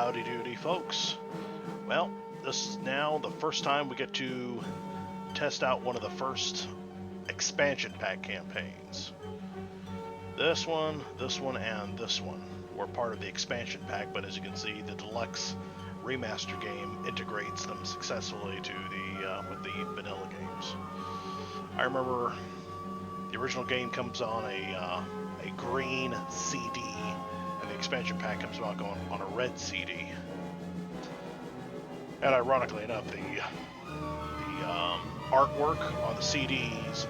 Howdy doody, folks. Well, this is now the first time we get to test out one of the first expansion pack campaigns. This one, and this one were part of the expansion pack, but as you can see, the deluxe remaster game integrates them successfully to with the vanilla games. I remember the original game comes on a green CD, and the expansion pack comes out going on a red CD. And ironically enough, the artwork on the CDs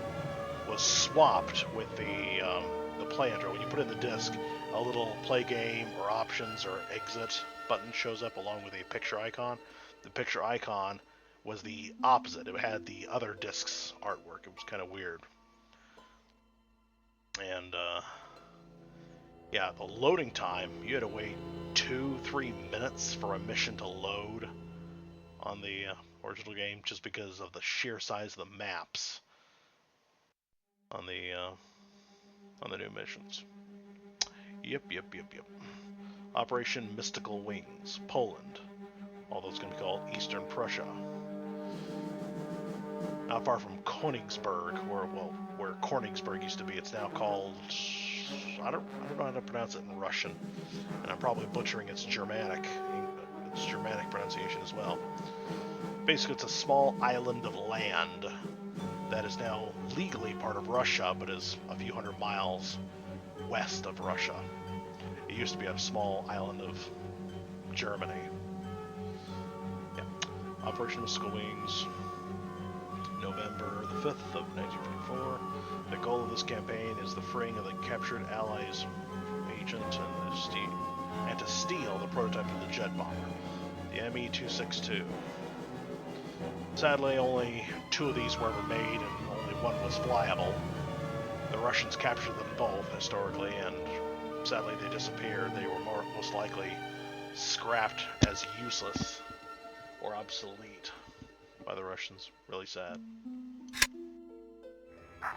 was swapped with the play enter. When you put in the disc, a little play game or options or exit button shows up along with a picture icon. The picture icon was the opposite. It had the other disc's artwork. It was kind of weird. And yeah, the loading time, you had to wait 2-3 minutes for a mission to load on the original game, just because of the sheer size of the maps on the new missions. Yep. Operation Mystical Wings, Poland. Although it's going to be called Eastern Prussia. Not far from Königsberg, where Königsberg used to be. It's now called, I don't know how to pronounce it in Russian, and I'm probably butchering its Germanic pronunciation as well. Basically, it's a small island of land that is now legally part of Russia, but is a few hundred miles west of Russia. It used to be a small island of Germany. Yeah. Operation Mystical Wings, November the 5th of 1944. The goal of this campaign is the freeing of the captured Allies agent and to steal the prototype of the jet bomber, the Me-262. Sadly, only 2 of these were ever made, and only 1 was flyable. The Russians captured them both, historically, and sadly they disappeared. They were most likely scrapped as useless or obsolete by the Russians. Really sad.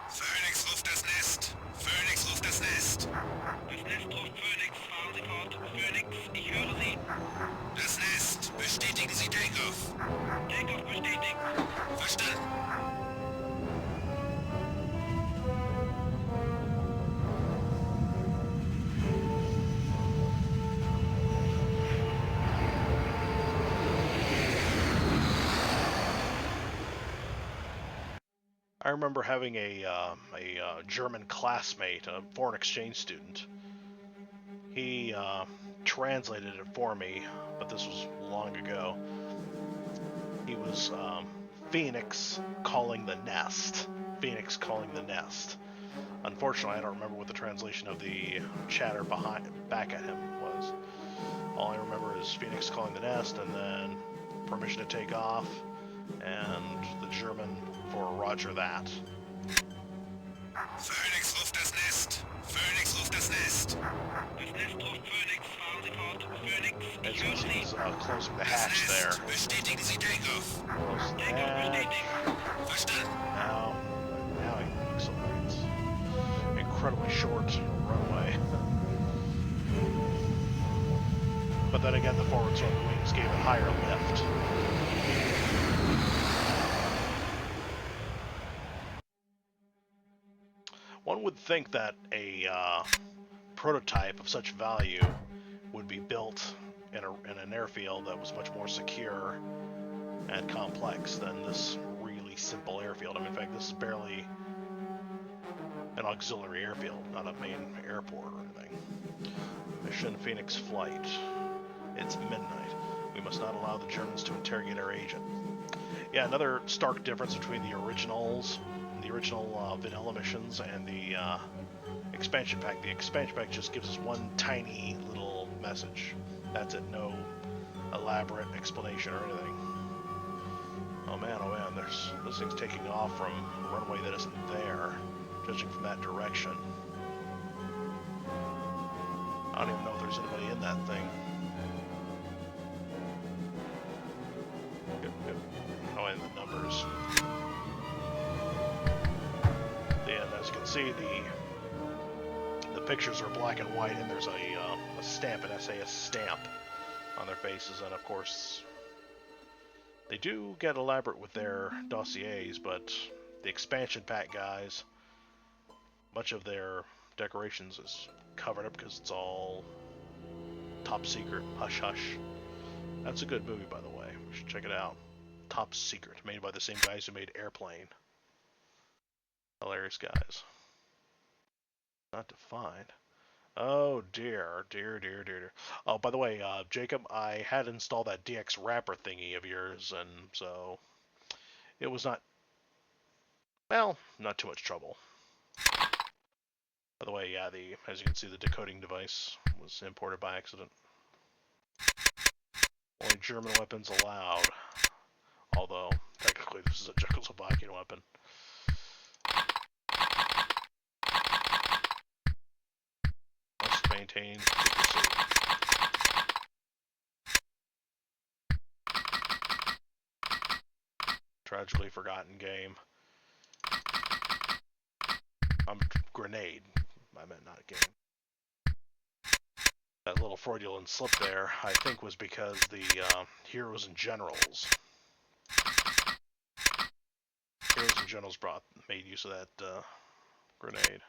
Phoenix ruft das Nest! Phoenix ruft das Nest! Das Nest ruft Phoenix, fahren Sie fort. Phoenix, ich höre Sie. Das Nest, bestätigen Sie Takeoff. Takeoff bestätigt. Verstanden. I remember having a German classmate, a foreign exchange student. He translated it for me, but this was long ago. He was Phoenix calling the nest. Phoenix calling the nest. Unfortunately, I don't remember what the translation of the chatter back at him was. All I remember is Phoenix calling the nest, and then permission to take off, and the German for Roger that. Phoenix ruft das Nest! Phoenix ruft das Nest! Das Nest ruft Phoenix, fahren Sie fort. Phoenix, As ich you höre see, Sie. he's closing the Das hatch there. Nest, bestätigen Sie Takeoff. Close the Takeoff hatch. bestätigt. Verstanden. Now he accelerates. Incredibly short runway. But then again, the forward swept wings gave it higher lift. One would think that a prototype of such value would be built in an airfield that was much more secure and complex than this really simple airfield. I mean, in fact, this is barely an auxiliary airfield, not a main airport or anything. Mission Phoenix flight. It's midnight. We must not allow the Germans to interrogate our agent. Yeah, another stark difference between the original vanilla missions and the expansion pack. The expansion pack just gives us one tiny little message. That's it. No elaborate explanation or anything. Oh man, this thing's taking off from a runway that isn't there, judging from that direction. I don't even know if there's anybody in that thing. Yep. Oh, and the numbers. And as you can see, the pictures are black and white, and there's a stamp, an SAS stamp on their bases, and of course, they do get elaborate with their dossiers, but the expansion pack guys, much of their decorations is covered up because it's all top secret, hush hush. That's a good movie, by the way. We should check it out. Top Secret, made by the same guys who made Airplane. Hilarious guys. Not defined. Oh dear, dear, dear, dear, dear. Oh, by the way, Jacob, I had installed that DX wrapper thingy of yours, and so it was not, well, not too much trouble. By the way, yeah, as you can see, the decoding device was imported by accident. Only German weapons allowed, although technically this is a Czechoslovakian weapon. Must maintain secrecy. Tragically forgotten game. Grenade. I meant not a game. That little Freudian slip there, I think, was because the Heroes and Generals. Heroes and Generals made use of that grenade.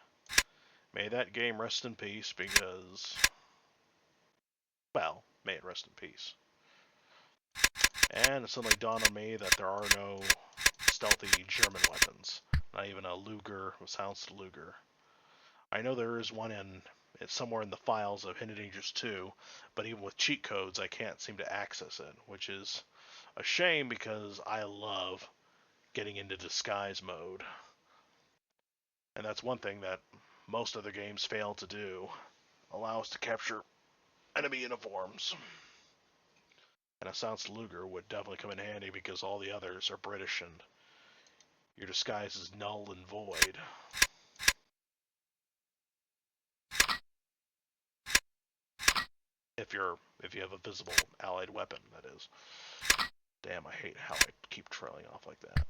May that game rest in peace because, well, may it rest in peace. And it suddenly dawned on me that there are no stealthy German weapons. Not even a Luger, a silenced Luger. I know there is one it's somewhere in the files of Hidden Dangers 2, but even with cheat codes, I can't seem to access it, which is a shame because I love getting into disguise mode. And that's one thing that most other games fail to do, allow us to capture enemy uniforms. And a silenced Luger would definitely come in handy because all the others are British and your disguise is null and void. If you have a visible allied weapon, that is. Damn, I hate how I keep trailing off like that.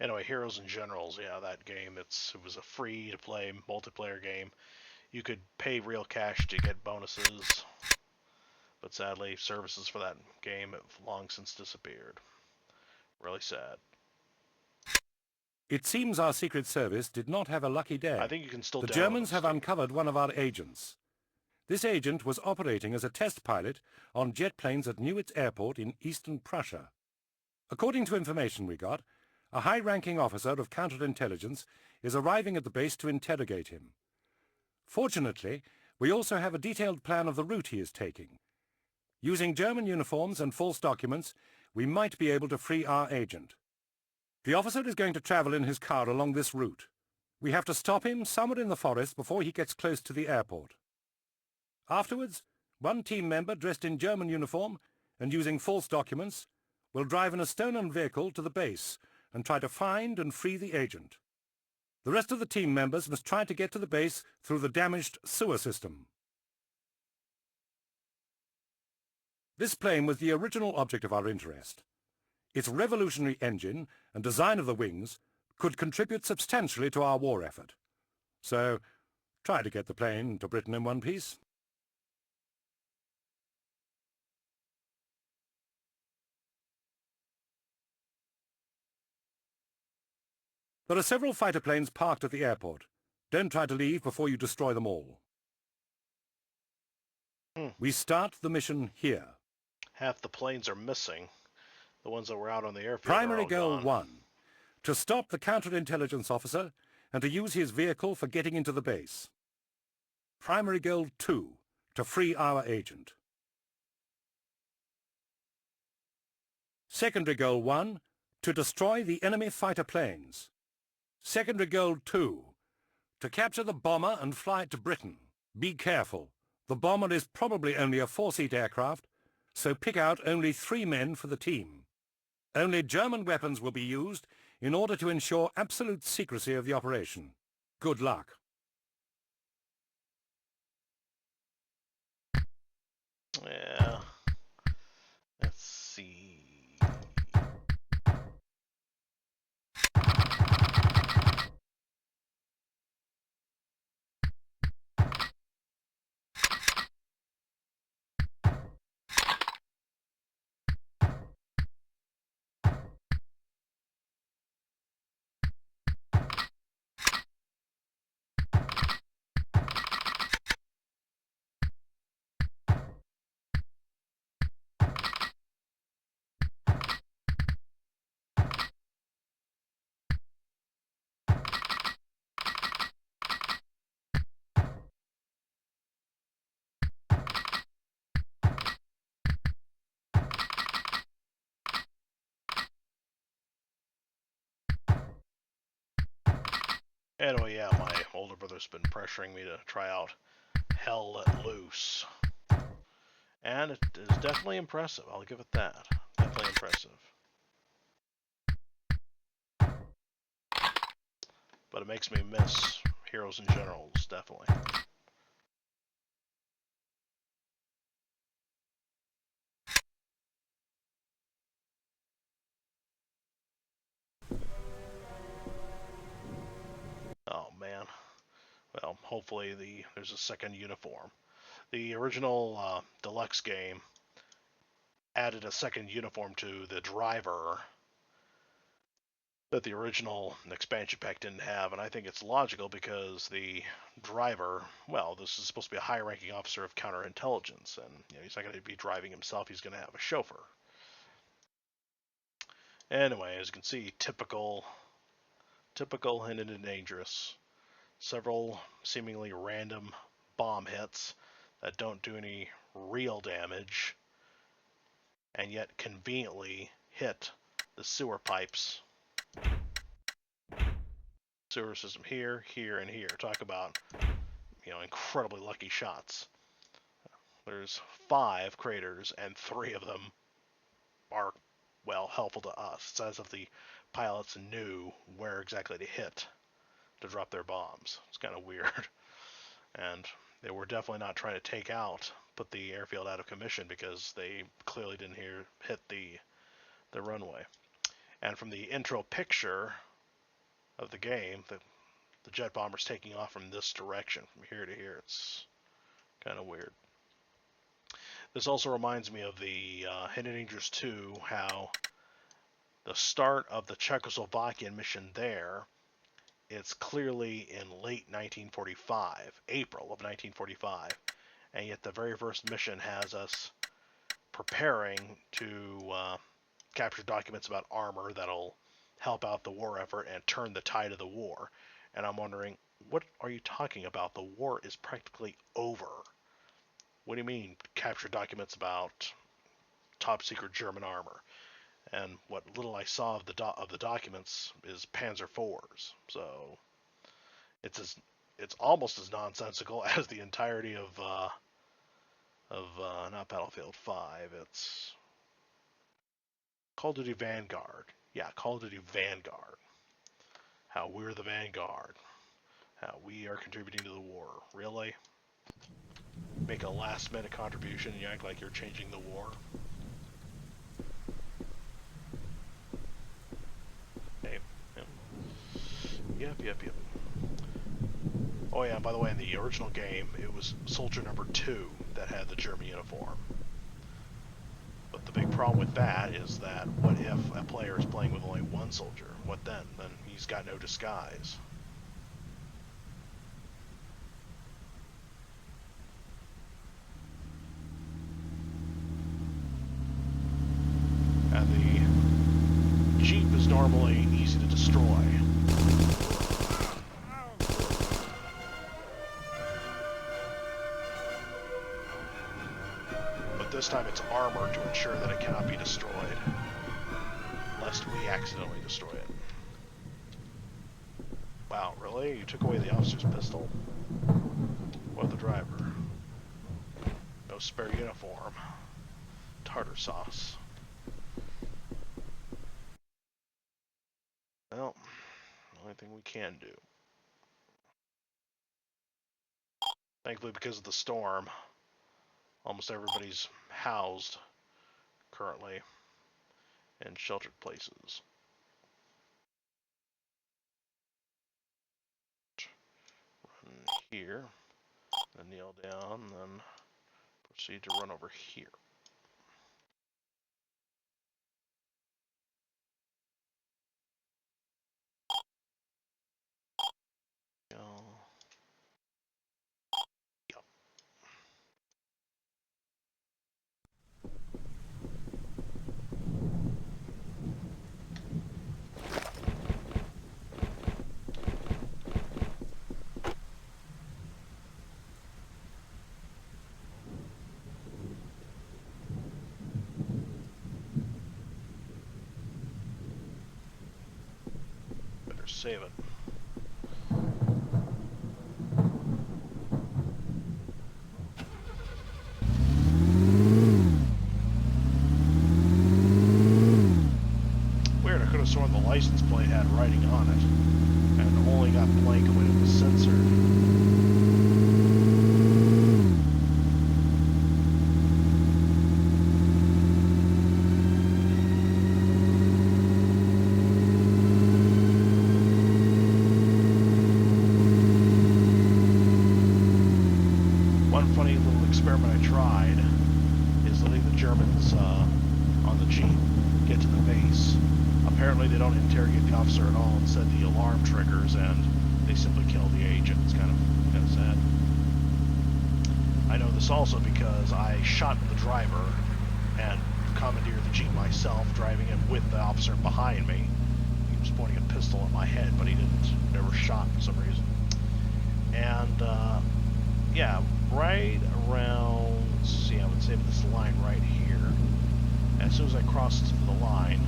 Anyway, Heroes and Generals, yeah, that game, it was a free-to-play multiplayer game. You could pay real cash to get bonuses, but sadly, services for that game have long since disappeared. Really sad. It seems our Secret Service did not have a lucky day. I think you can still The download Germans on have Steam. uncovered one of our agents. This agent was operating as a test pilot on jet planes at Neuwitz Airport in eastern Prussia. According to information we got, a high-ranking officer of counterintelligence is arriving at the base to interrogate him. Fortunately, we also have a detailed plan of the route he is taking. Using German uniforms and false documents, we might be able to free our agent. The officer is going to travel in his car along this route. We have to stop him somewhere in the forest before he gets close to the airport. Afterwards, one team member dressed in German uniform and using false documents will drive in a stolen vehicle to the base and try to find and free the agent. The rest of the team members must try to get to the base through the damaged sewer system. This plane was the original object of our interest. Its revolutionary engine and design of the wings could contribute substantially to our war effort. So, try to get the plane to Britain in one piece. There are several fighter planes parked at the airport. Don't try to leave before you destroy them all. We start the mission here. Half the planes are missing. The ones that were out on the airfield Primary are all goal gone. 1. To stop the counterintelligence officer and to use his vehicle for getting into the base. Primary goal 2. To free our agent. Secondary goal 1. To destroy the enemy fighter planes. Secondary goal 2. To capture the bomber and fly it to Britain. Be careful. The bomber is probably only a 4-seat aircraft, so pick out only 3 men for the team. Only German weapons will be used in order to ensure absolute secrecy of the operation. Good luck. Yeah. Let's see. Anyway, yeah, my older brother's been pressuring me to try out Hell Let Loose. And it is definitely impressive, I'll give it that. Definitely impressive. But it makes me miss Heroes and Generals, definitely. Oh man. Well, hopefully there's a second uniform. The original deluxe game added a second uniform to the driver that the original expansion pack didn't have, and I think it's logical because the driver, well, this is supposed to be a high-ranking officer of counterintelligence, and he's not going to be driving himself. He's going to have a chauffeur. Anyway, as you can see, typical Hinted and Dangerous. Several seemingly random bomb hits that don't do any real damage, and yet conveniently hit the sewer pipes. Sewer system here, here, and here. Talk about, incredibly lucky shots. There's 5 craters, and 3 of them are, well, helpful to us. It's as if the pilots knew where exactly to hit to drop their bombs. It's kind of weird. And they were definitely not trying to put the airfield out of commission, because they clearly didn't hit the runway. And from the intro picture of the game, the jet bomber's taking off from this direction, from here to here. It's kind of weird. This also reminds me of the Hidden Dangerous 2, how the start of the Czechoslovakian mission there, it's clearly in late 1945, April of 1945, and yet the very first mission has us preparing to capture documents about armor that'll help out the war effort and turn the tide of the war. And I'm wondering, what are you talking about? The war is practically over. What do you mean, capture documents about top secret German armor? And what little I saw of the documents is Panzer IVs. So it's almost as nonsensical as the entirety of not Battlefield 5. It's Call of Duty Vanguard. Yeah, Call of Duty Vanguard. How we're the Vanguard. How we are contributing to the war. Really? Make a last-minute contribution and you act like you're changing the war? Hey. Yep. Oh yeah, by the way, in the original game, it was Soldier Number 2 that had the German uniform. But the big problem with that is that what if a player is playing with only one soldier? What then? Then he's got no disguise. And the Jeep is normally easy to destroy. But this time it's armored to ensure that it cannot be destroyed, lest we accidentally destroy it. Wow, really? You took away the officer's pistol? What of the driver? No spare uniform. Tartar sauce. Well, the only thing we can do. Thankfully, because of the storm, almost everybody's housed currently in sheltered places. Run here, then kneel down, then proceed to run over here. Go. Yep. Better save it. Weird, I could have sworn the license plate had writing on it, and only got blank when it was censored. One funny little experiment I tried is letting the Germans on the Jeep get to the base. Apparently they don't interrogate the officer at all. Instead, the alarm triggers and they simply kill the agent. It's kind of sad. I know this also because I shot the driver and commandeered the Jeep myself, driving it with the officer behind me. He was pointing a pistol at my head, but he never shot for some reason. And yeah, right around, let's see, I would say this line right here. As soon as I crossed the line,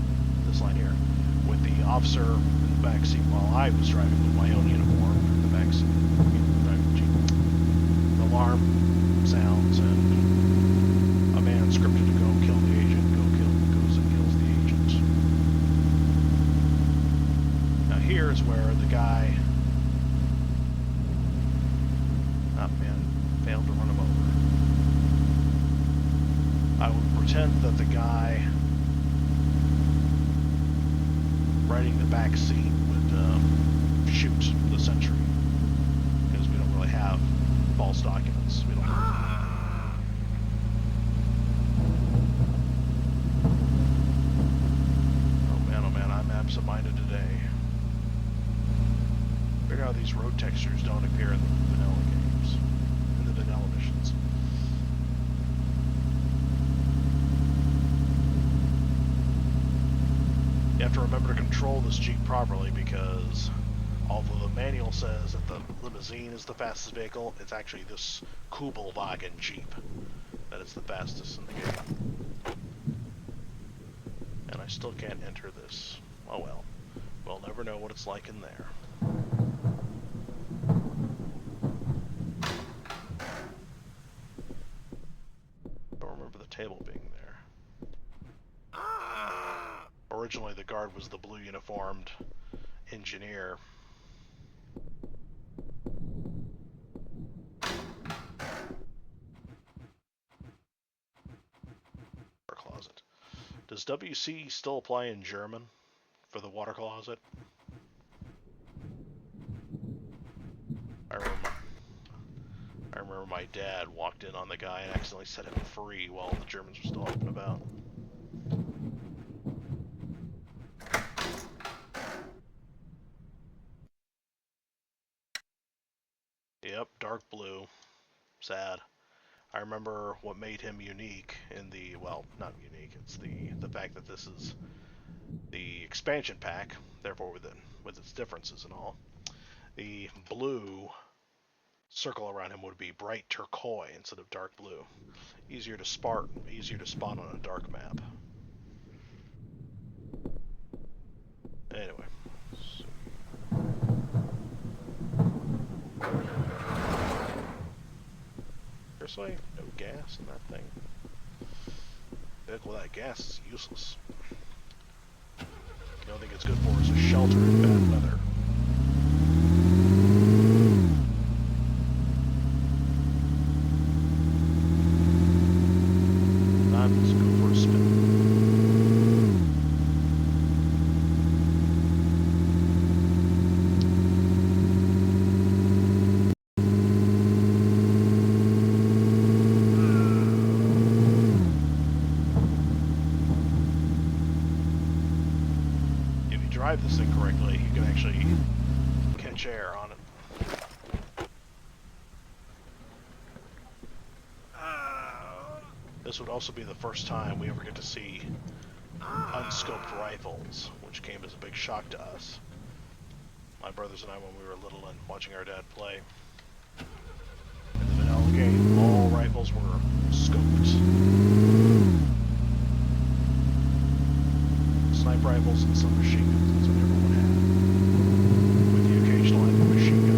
this line here, with the officer in the back seat while I was driving with my own uniform in the back seat, driving the Jeep. The alarm sounds and a man scripted to go kill the agent, goes and kills the agent. Now here's where the guy, failed to run him over. I would pretend that the guy riding the back seat would shoot the sentry, because we don't really have false documents. We don't. Oh man, I'm absent-minded today. Figure out how these road textures don't appear in the vanilla games, in the vanilla missions. You have to remember to control this Jeep properly, because although the manual says that the limousine is the fastest vehicle, it's actually this Kubelwagen Jeep that is the fastest in the game. And I still can't enter this. Oh well. We'll never know what it's like in there. Don't remember the table being there. Originally, the guard was the blue uniformed engineer. Water closet. Does WC still apply in German for the water closet? I remember my dad walked in on the guy and accidentally set him free while the Germans were still up and about. Yep, dark blue. Sad. I remember what made him unique in the, well, not unique, it's the fact that this is the expansion pack, therefore with its differences and all. The blue circle around him would be bright turquoise instead of dark blue. Easier to spot on a dark map. Anyway. Seriously? No gas in that thing? Vehicle without gas is useless. The only thing it's good for is a shelter in bad weather. drive this thing correctly, you can actually catch air on it. This would also be the first time we ever get to see unscoped rifles, which came as a big shock to us. My brothers and I, when we were little and watching our dad play. In the vanilla game, all rifles were scoped. Sniper rifles and some machine guns, that's what everyone had. With the occasional enemy machine gun.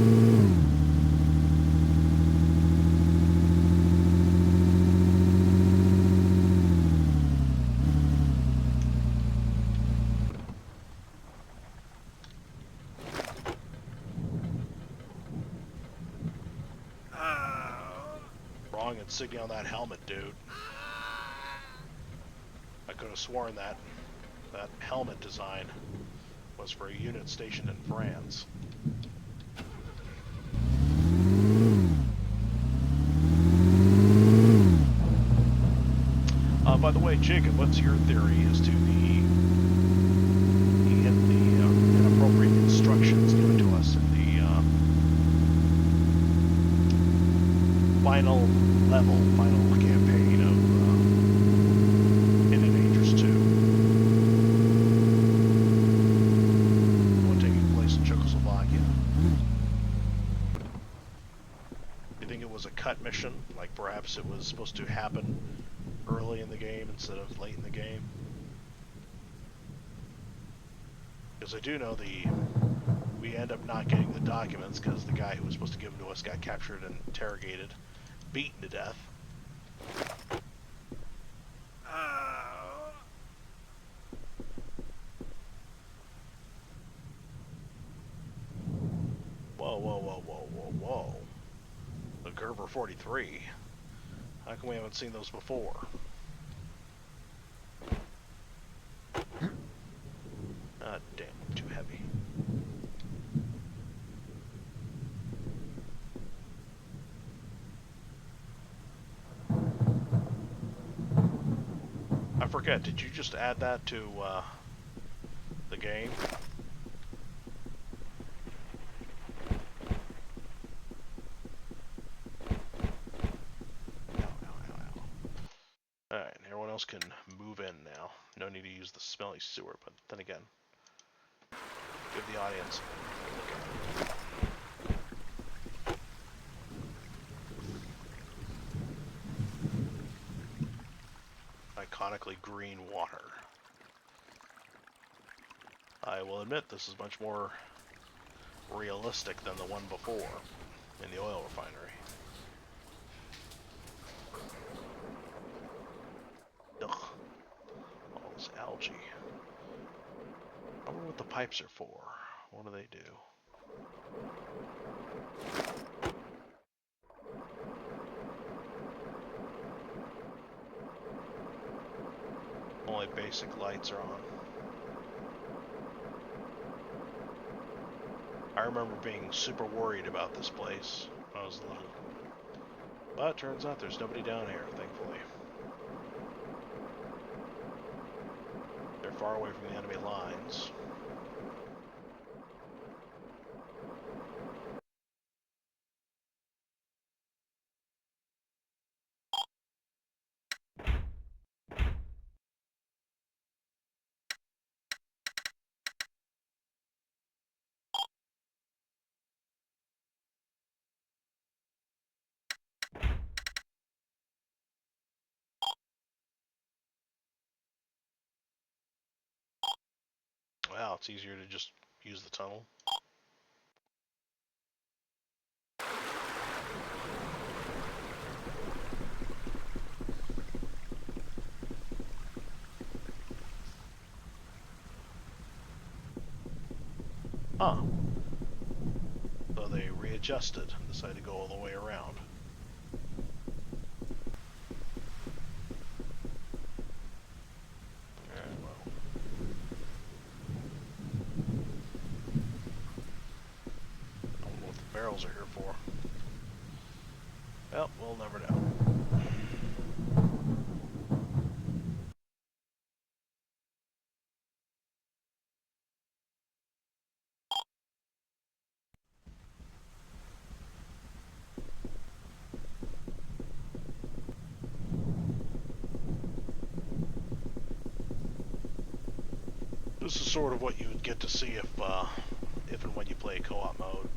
Wrong insignia on that helmet, dude. I could have sworn that helmet design was for a unit stationed in France. By the way, Jacob, what's your theory as to the inappropriate instructions given to us in the final campaign of Hidden Dangerous 2? One taking place in Czechoslovakia. You think it was a cut mission? Like perhaps it was supposed to happen early in the game instead of late in the game? Because I do know we end up not getting the documents because the guy who was supposed to give them to us got captured and interrogated, beaten to death. Whoa. The Gerber 43. How come we haven't seen those before? Ah, damn, too heavy. I forget, did you just add that to the game? Alright, everyone else can move in now. No need to use the smelly sewer, but then again, give the audience a look at it. Iconically green water. I will admit this is much more realistic than the one before in the oil refinery. Ugh. All this algae. I wonder what the pipes are for. What do they do? Only basic lights are on. I remember being super worried about this place when I was little. But it turns out there's nobody down here, thankfully. They're far away from the enemy lines. Wow, it's easier to just use the tunnel. Huh. So they readjusted and decided to go all the way around. Alright, well. I don't know what the barrels are here for. Well, we'll never know. This is sort of what you would get to see if and when you play co-op mode.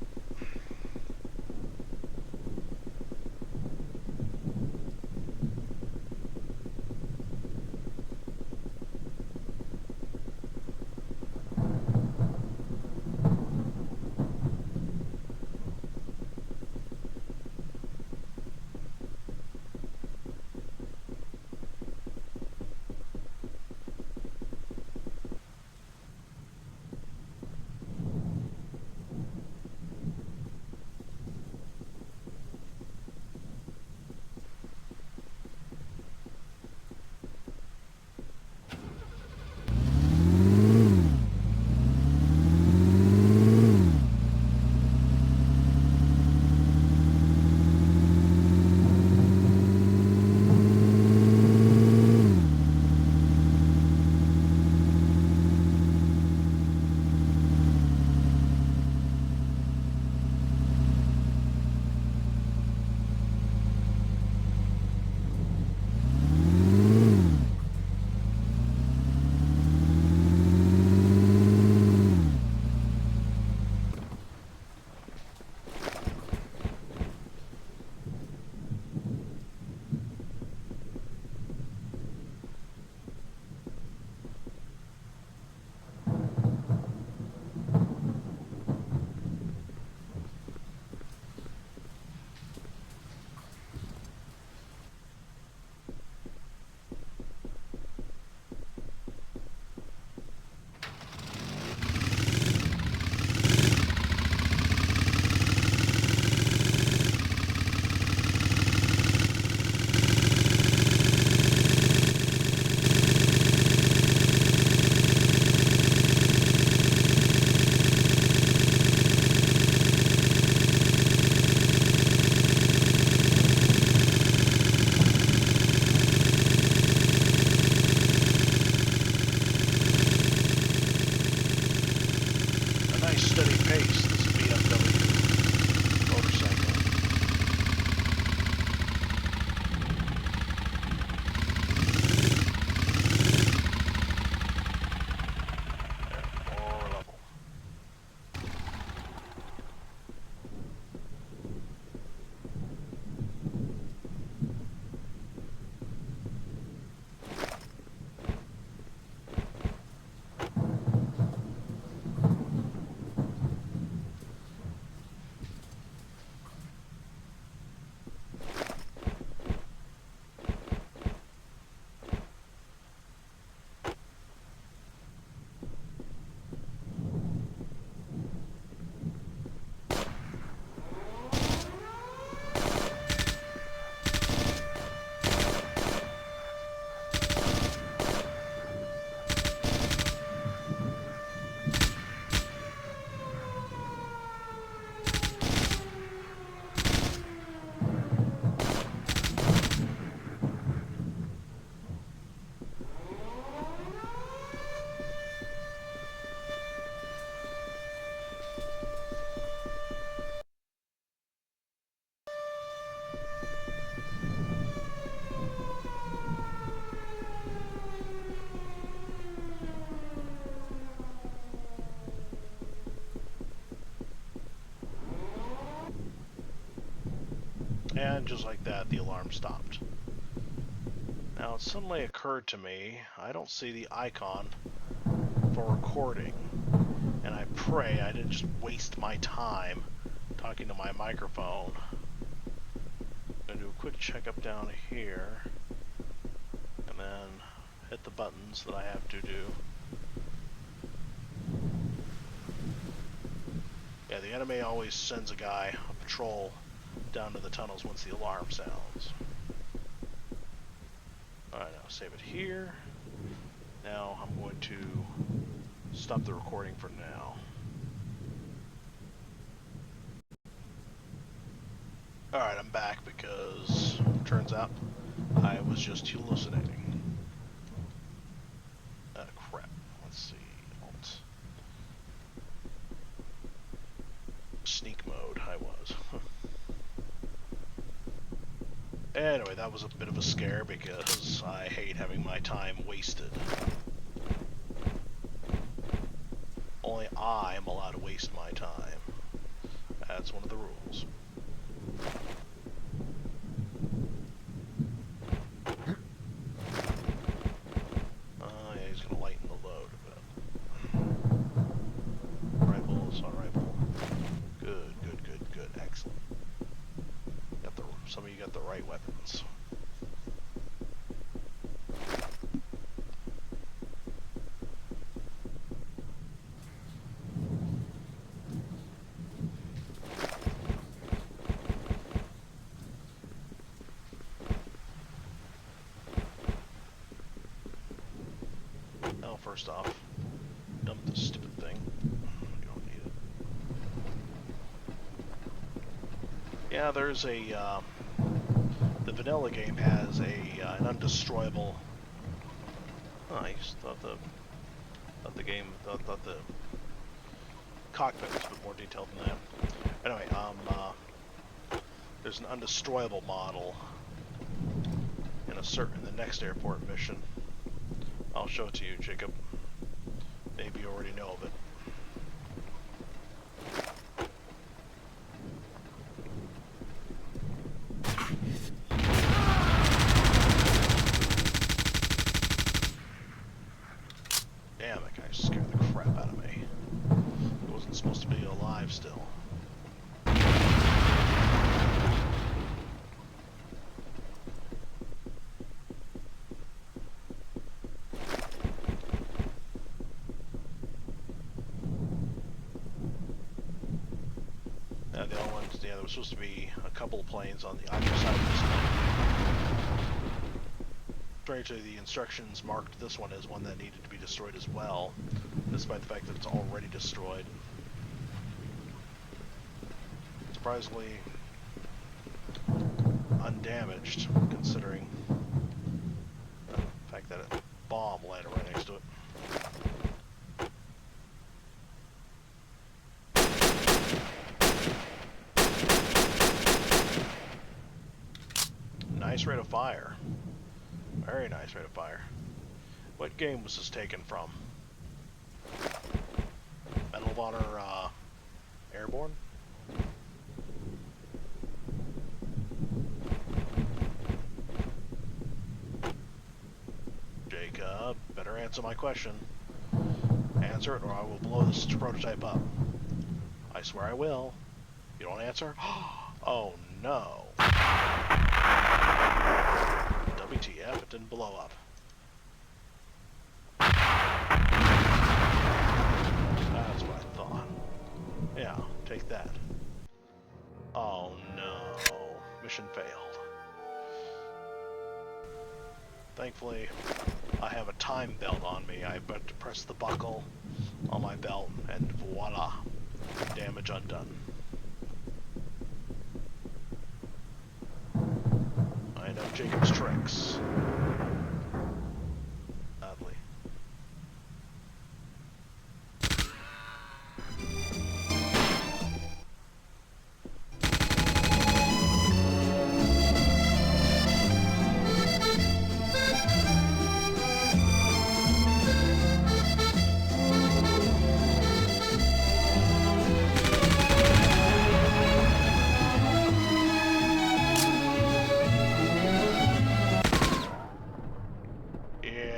Steady pace, this BMW motorcycle. More level. And just like that, the alarm stopped. Now it suddenly occurred to me, I don't see the icon for recording. And I pray I didn't just waste my time talking to my microphone. I'm going to do a quick checkup down here. And then hit the buttons that I have to do. Yeah, the enemy always sends a guy, a patrol, down to the tunnels once the alarm sounds. Alright, now save it here. Now I'm going to stop the recording for now. Alright, I'm back because turns out I was just hallucinating. Crap. Let's see. Alt. Sneak mode, I was. Anyway, that was a bit of a scare because I hate having my time wasted. only I am allowed to waste my time. That's one of the rules. Yeah, he's gonna lighten the load a bit. Rifle, assault rifle. Good, good, good, good, excellent. Some of you got the right weapons. Now, first off, dump this stupid thing. You don't need it. Yeah, there's a, the vanilla game has an undestroyable... Oh, I just thought the cockpit was a bit more detailed than that. Anyway, there's an undestroyable model in the next airport mission. I'll show it to you, Jacob. Maybe you already know of it. Damn, that guy scared the crap out of me. He wasn't supposed to be alive still. The other ones, yeah, there was supposed to be a couple of planes on the either side of this one. Strangely, the instructions marked this one as one that needed to be destroyed as well, despite the fact that it's already destroyed. Surprisingly undamaged, considering the fact that a bomb landed right next to it. Nice rate of fire. Very nice rate of fire. What game was this taken from? Medal of Honor Airborne? Jacob, better answer my question. Answer it or I will blow this prototype up. I swear I will. You don't answer? Oh no. WTF, it didn't blow up. That's what I thought. Yeah, take that. Oh no. Mission failed. Thankfully, I have a time belt on me. I but to press the buckle on my belt and voila. Damage undone. I know Jacob's tricks. Sadly.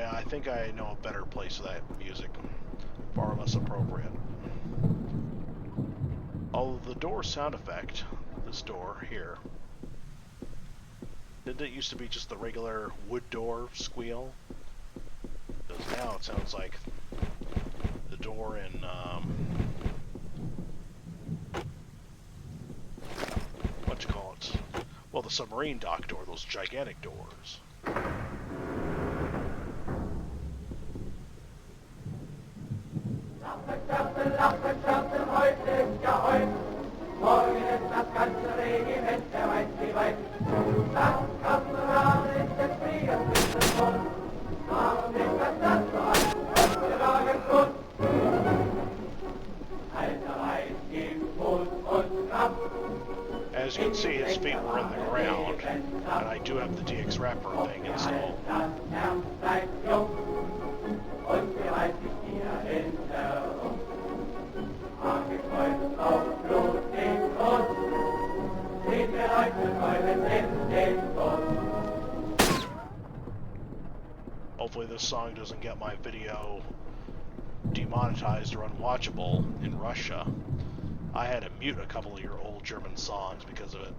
I think I know a better place for that music. Far less appropriate. Although the door sound effect, this door here, didn't it used to be just the regular wood door squeal? Because now it sounds like the door in, what you call it? Well, the submarine dock door, those gigantic doors. As you can see, his feet were in the ground, and I do have the DX wrapper thing installed. Hopefully this song doesn't get my video demonetized or unwatchable in Russia. I had to mute a couple of your old German songs because of it.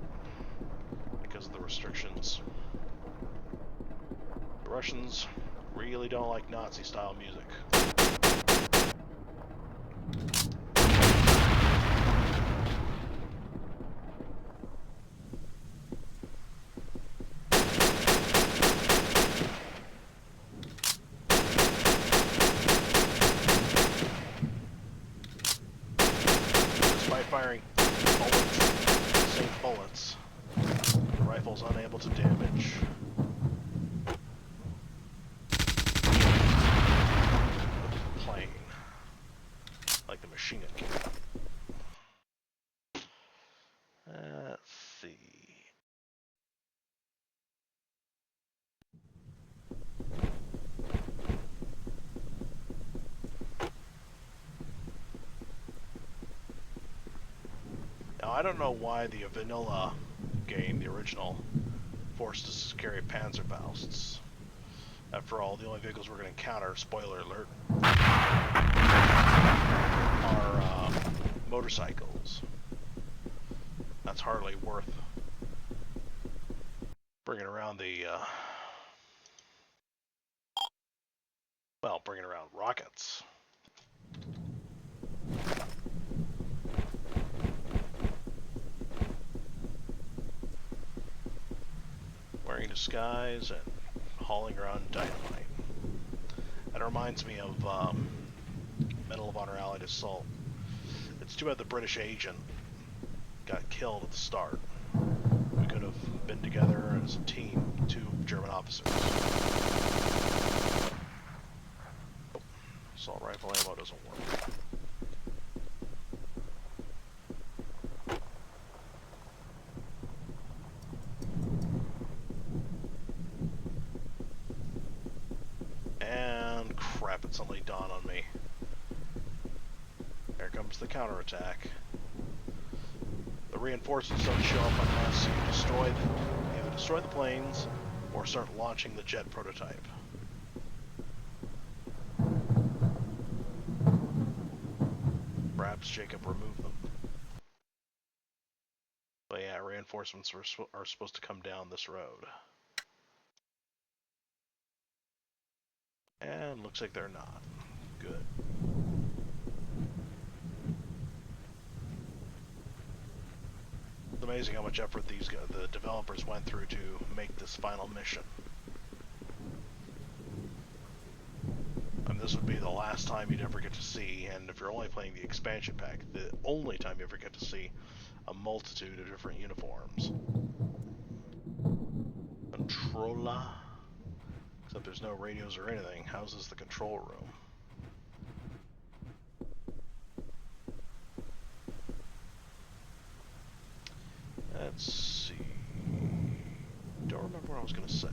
Because of the restrictions. The Russians really don't like Nazi-style music. Despite firing bullets, safe bullets, the rifle's unable to damage. Plane, like the machine gun cannon. Let's see. Now I don't know why the vanilla game, the original, forced us to carry Panzerfausts. After all, the only vehicles we're going to encounter, spoiler alert, are motorcycles. That's hardly worth bringing around the, well, bringing around rockets. Wearing disguise and hauling around dynamite. That reminds me of Medal of Honor Allied Assault. It's too bad the British agent got killed at the start. We could have been together as a team, 2 German officers. Oh, assault rifle ammo doesn't work. And crap, it suddenly dawned on me. Here comes the counterattack. The reinforcements don't show up unless you either destroy the planes or start launching the jet prototype. Perhaps Jacob removed them. But yeah, reinforcements are supposed to come down this road. And looks like they're not. Good. It's amazing how much effort the developers went through to make this final mission. And this would be the last time you'd ever get to see, and if you're only playing the expansion pack, the only time you ever get to see a multitude of different uniforms. Controller. Except there's no radios or anything. How's this the control room? Let's see. Don't remember what I was going to say.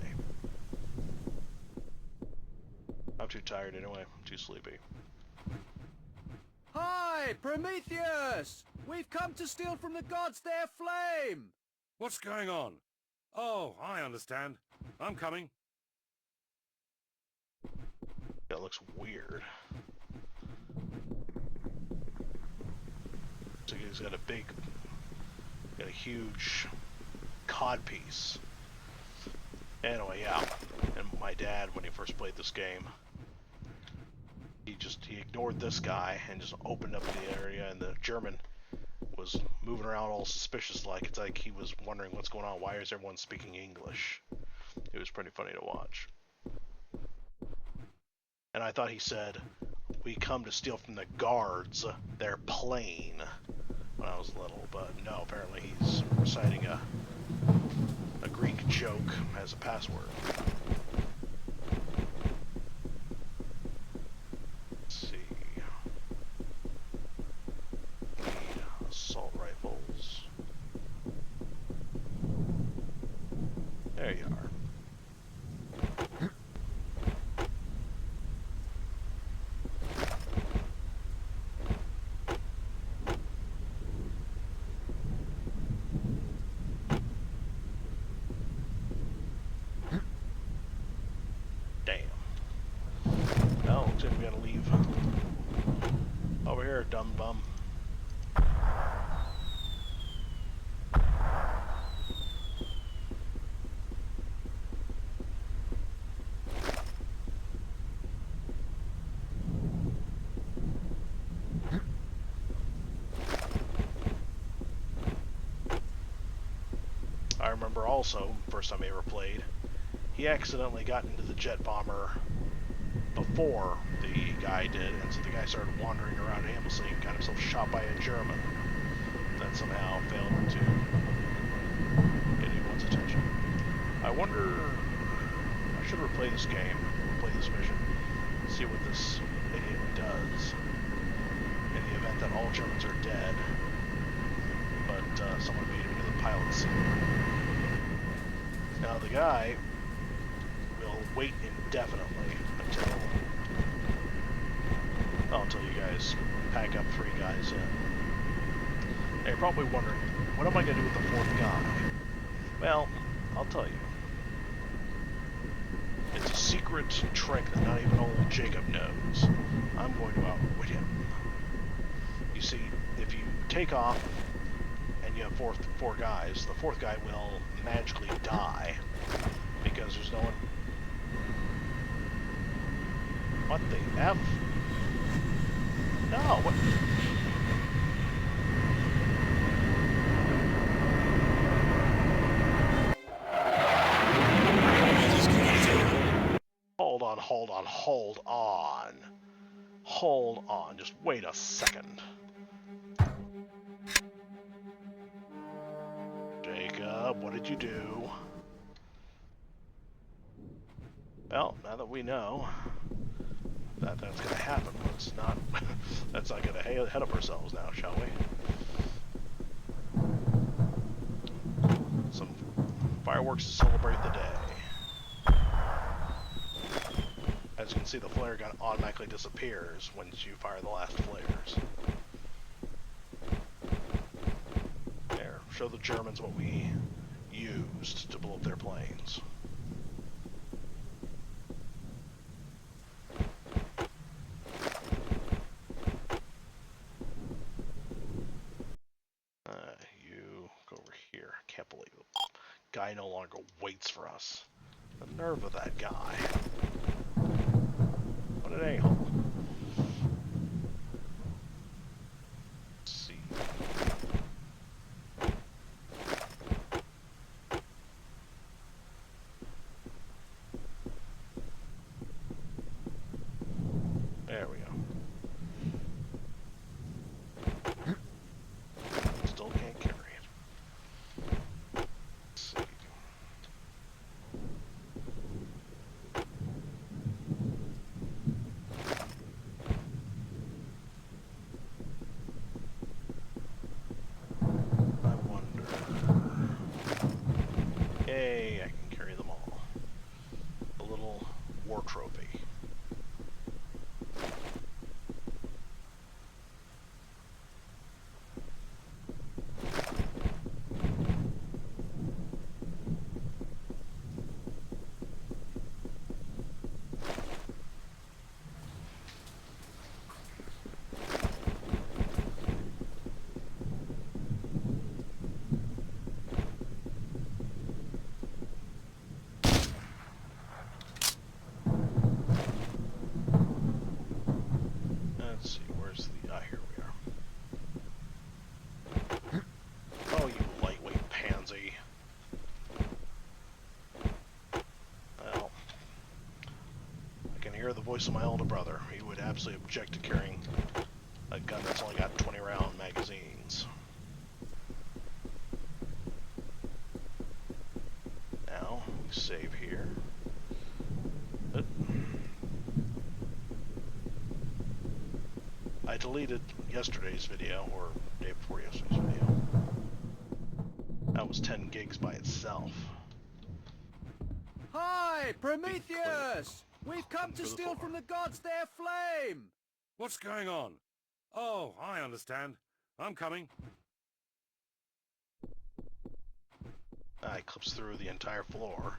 I'm too tired anyway. I'm too sleepy. Hi, Prometheus! We've come to steal from the gods their flame! What's going on? Oh, I understand. I'm coming. That looks weird. So he's got a huge cod piece. Anyway, yeah. And my dad, when he first played this game, he ignored this guy and just opened up the area, and the German was moving around all suspicious like. It's like he was wondering what's going on. Why is everyone speaking English? It was pretty funny to watch. And I thought he said, "We come to steal from the guards their plane," when I was little, but no, apparently he's reciting a Greek joke as a password. Let's see. Need assault rifles. There you are. I remember also, first time I ever played, he accidentally got into the jet bomber before the guy did, and so the guy started wandering around aimlessly and got himself shot by a German that somehow failed to get anyone's attention. I wonder, I should replay this game, replay this mission, see what this idiot does in the event that all Germans are dead, but someone beat him to the pilot seat. Now the guy will wait indefinitely until you guys pack up 3 guys in. Now you're probably wondering, what am I going to do with the 4th guy? Well, I'll tell you. It's a secret trick that not even old Jacob knows. I'm going to outwit him. You see, if you take off and you have 4 guys, the 4th guy will magically die because there's no one. What the F? No, what? Hold on, hold on, hold on. Hold on, just wait a second. Jacob, what did you do? Well, now that we know that that's going to happen, let's not, let's not get ahead of ourselves now, shall we? Some fireworks to celebrate the day. As you can see, the flare gun automatically disappears once you fire the last flares. There, show the Germans what we used to blow up their planes. You go over here. I can't believe it. Guy no longer waits for us. The nerve of that guy. What an a-hole. Let's see. There we go. Still can't carry it. Let's see. I wonder. Yay, I can carry them all. A little war trophy. Let's see, where's the... here we are. Oh, you lightweight pansy. Well, I can hear the voice of my older brother. He would absolutely object to carrying a gun that's only got 20-round magazines. Now, we save here. I deleted yesterday's video, or day before yesterday's video. That was 10 gigs by itself. Hi, Prometheus! We've come to steal from the gods their flame! What's going on? Oh, I understand. I'm coming. I clips through the entire floor.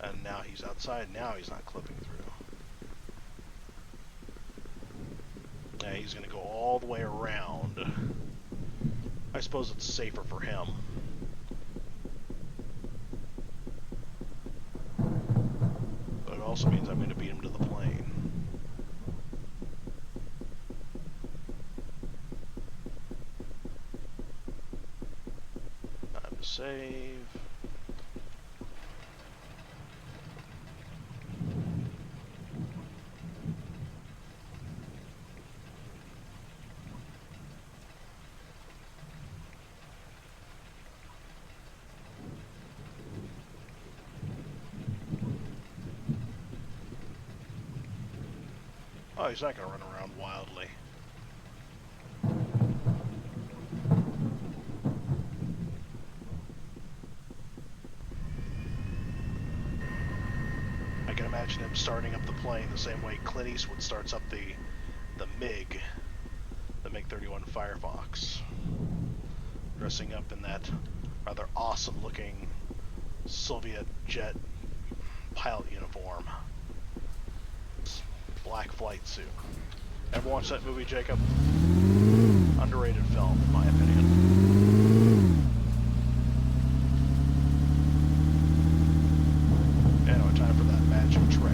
And now he's outside, now he's not clipping through. Yeah, he's gonna go all the way around. I suppose it's safer for him. But it also means I'm gonna beat him to the plane. Save. Oh, he's not going to run around wildly. I can imagine him starting up the plane the same way Clint Eastwood starts up the MiG, the MiG-31 Firefox, dressing up in that rather awesome-looking Soviet jet pilot uniform. Black flight suit. Ever watched that movie, Jacob? Underrated film, in my opinion. Anyway, time for that magic trick.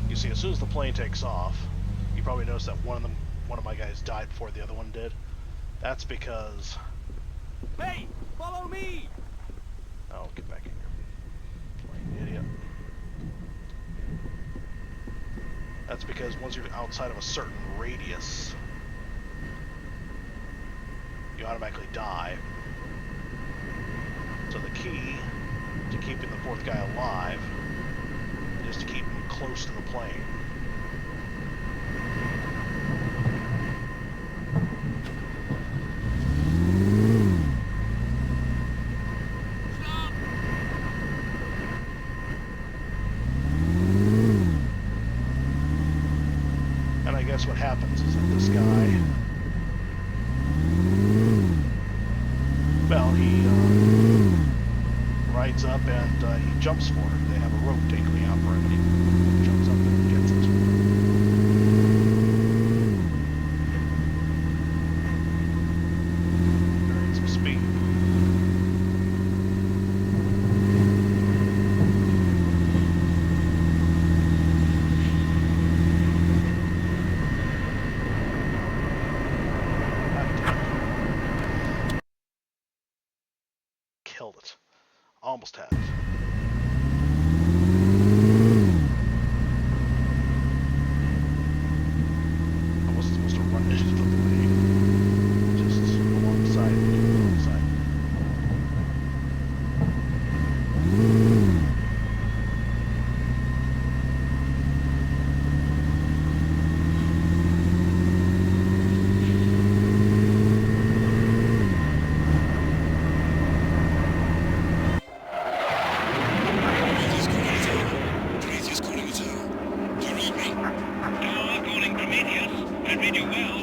You see, as soon as the plane takes off, you probably noticed that one of my guys died before the other one did. That's because... Hey, follow me! Oh, get back in here. Flying idiot. That's because once you're outside of a certain radius, you automatically die. So the key to keeping the fourth guy alive is to keep him close to the plane. And I guess what happens is that this guy, well, he rides up and he jumps for it. They have a rope dangling out for him, and he jumps up and gets it. Generates some speed. Killed it. Almost had it. I wasn't supposed to run into the plane. Just alongside. Prometheus calling the tower. Do you read me? Tower calling Prometheus. I read you well.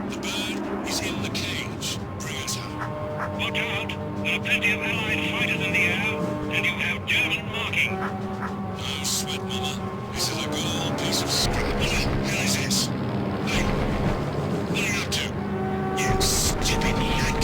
The bird is in the cage. Bring us out. Watch out. There are plenty of Allied fighters in the air, and you have German marking. No sweat, Mama. This is a good old piece of scrap. What the hell is this? Hey, what are you up to? You stupid yank.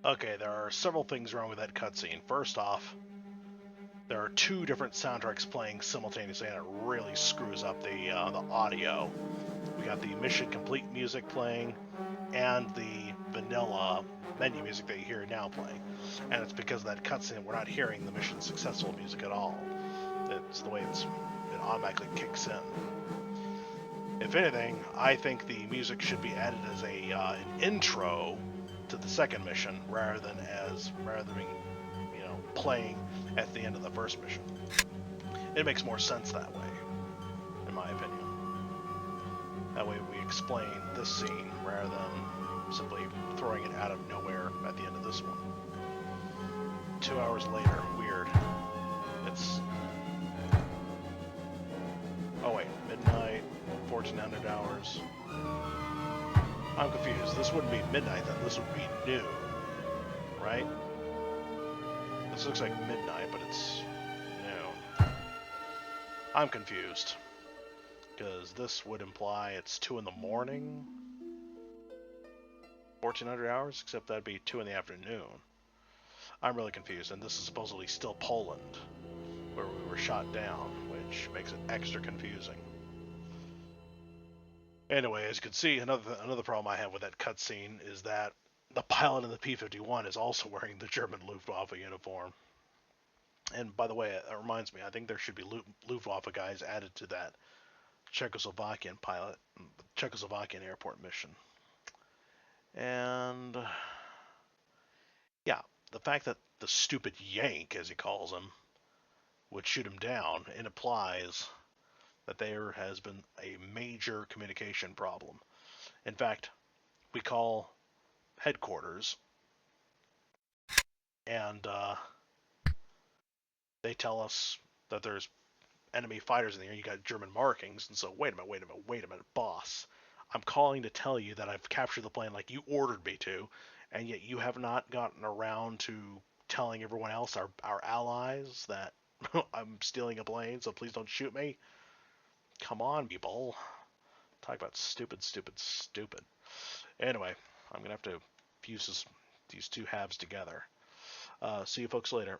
Okay, there are several things wrong with that cutscene. First off, there are two different soundtracks playing simultaneously, and it really screws up the audio. We got the Mission Complete music playing, and the vanilla menu music that you hear now playing. And it's because of that cutscene we're not hearing the Mission Successful music at all. It's the way it automatically kicks in. If anything, I think the music should be added as an intro to the second mission rather than being, playing at the end of the first mission. It makes more sense that way, in my opinion. That way we explain this scene rather than simply throwing it out of nowhere at the end of this one. 2 hours later, weird. It's... Oh wait, midnight, 1400 hours. I'm confused. This wouldn't be midnight then, this would be noon, right? This looks like midnight, but it's noon. I'm confused. Because this would imply it's 2 in the morning, 1400 hours, except that'd be 2 in the afternoon. I'm really confused, and this is supposedly still Poland, where we were shot down, which makes it extra confusing. Anyway, as you can see, another problem I have with that cutscene is that the pilot in the P-51 is also wearing the German Luftwaffe uniform. And by the way, that reminds me, I think there should be Luftwaffe guys added to that Czechoslovakian airport mission. And yeah, the fact that the stupid Yank, as he calls him, would shoot him down, it implies that there has been a major communication problem. In fact, we call headquarters, and they tell us that there's enemy fighters in the air. You got German markings, and so wait a minute, boss. I'm calling to tell you that I've captured the plane like you ordered me to, and yet you have not gotten around to telling everyone else, our allies, that I'm stealing a plane, so please don't shoot me. Come on, people. Talk about stupid. Anyway, I'm going to have to fuse these two halves together. See you folks later.